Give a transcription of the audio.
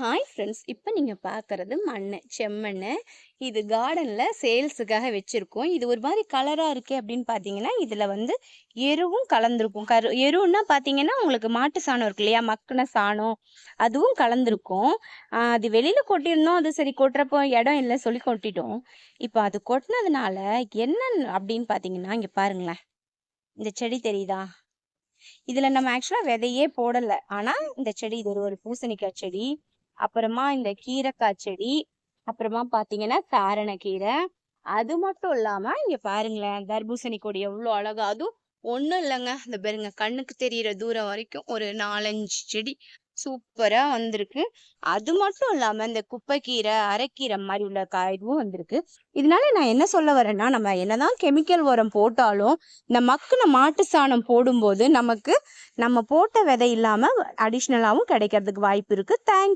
Hi friends, இப்போ நீங்கள் பார்க்குறது செம்மண். இது கார்டனில் சேல்ஸுக்காக வச்சுருக்கோம். இது ஒரு மாதிரி கலராக இருக்கே அப்படின்னு பார்த்தீங்கன்னா, இதில் வந்து எருவும் கலந்துருக்கும். எருன்னா பார்த்தீங்கன்னா உங்களுக்கு மாட்டு சாணம் இருக்கு இல்லையா, மக்கின சாணம், அதுவும் கலந்துருக்கும். அது வெளியில் கொட்டியிருந்தோம். அது சரி கொட்டுறப்போ இடம் இல்லை சொல்லி கொட்டிட்டோம். இப்போ அது கொட்டினதுனால என்ன அப்படின்னு பார்த்தீங்கன்னா, இங்கே பாருங்களேன், இந்த செடி தெரியுதா? இதில் நம்ம ஆக்சுவலாக விதையே போடலை. ஆனால் இந்த செடி இது ஒரு பூசணிக்காய் செடி, அப்புறமா இந்த கீரைக்காய் செடி, அப்புறமா பாத்தீங்கன்னா சாரணக்கீரை. அது மட்டும் இல்லாம இங்க பாருங்களேன், தர்பூசணி கொடி எவ்வளவு அழகா, அதுவும் ஒண்ணும் இல்லைங்க, இந்த பாருங்க கண்ணுக்கு தெரியிற தூரம் வரைக்கும் ஒரு 4-5 செடி சூப்பரா வந்திருக்கு. அது மட்டும் இல்லாம இந்த குப்பைக்கீரை, அரைக்கீரை மாதிரி உள்ள காய்வும் வந்திருக்கு. இதனால நான் என்ன சொல்ல வரேன்னா, நம்ம என்னதான் கெமிக்கல் உரம் போட்டாலும் இந்த மக்குன மாட்டு சாணம் போடும்போது நமக்கு நம்ம போட்ட விதை இல்லாம அடிஷ்னலாவும் கிடைக்கிறதுக்கு வாய்ப்பு இருக்கு. தேங்க்யூ.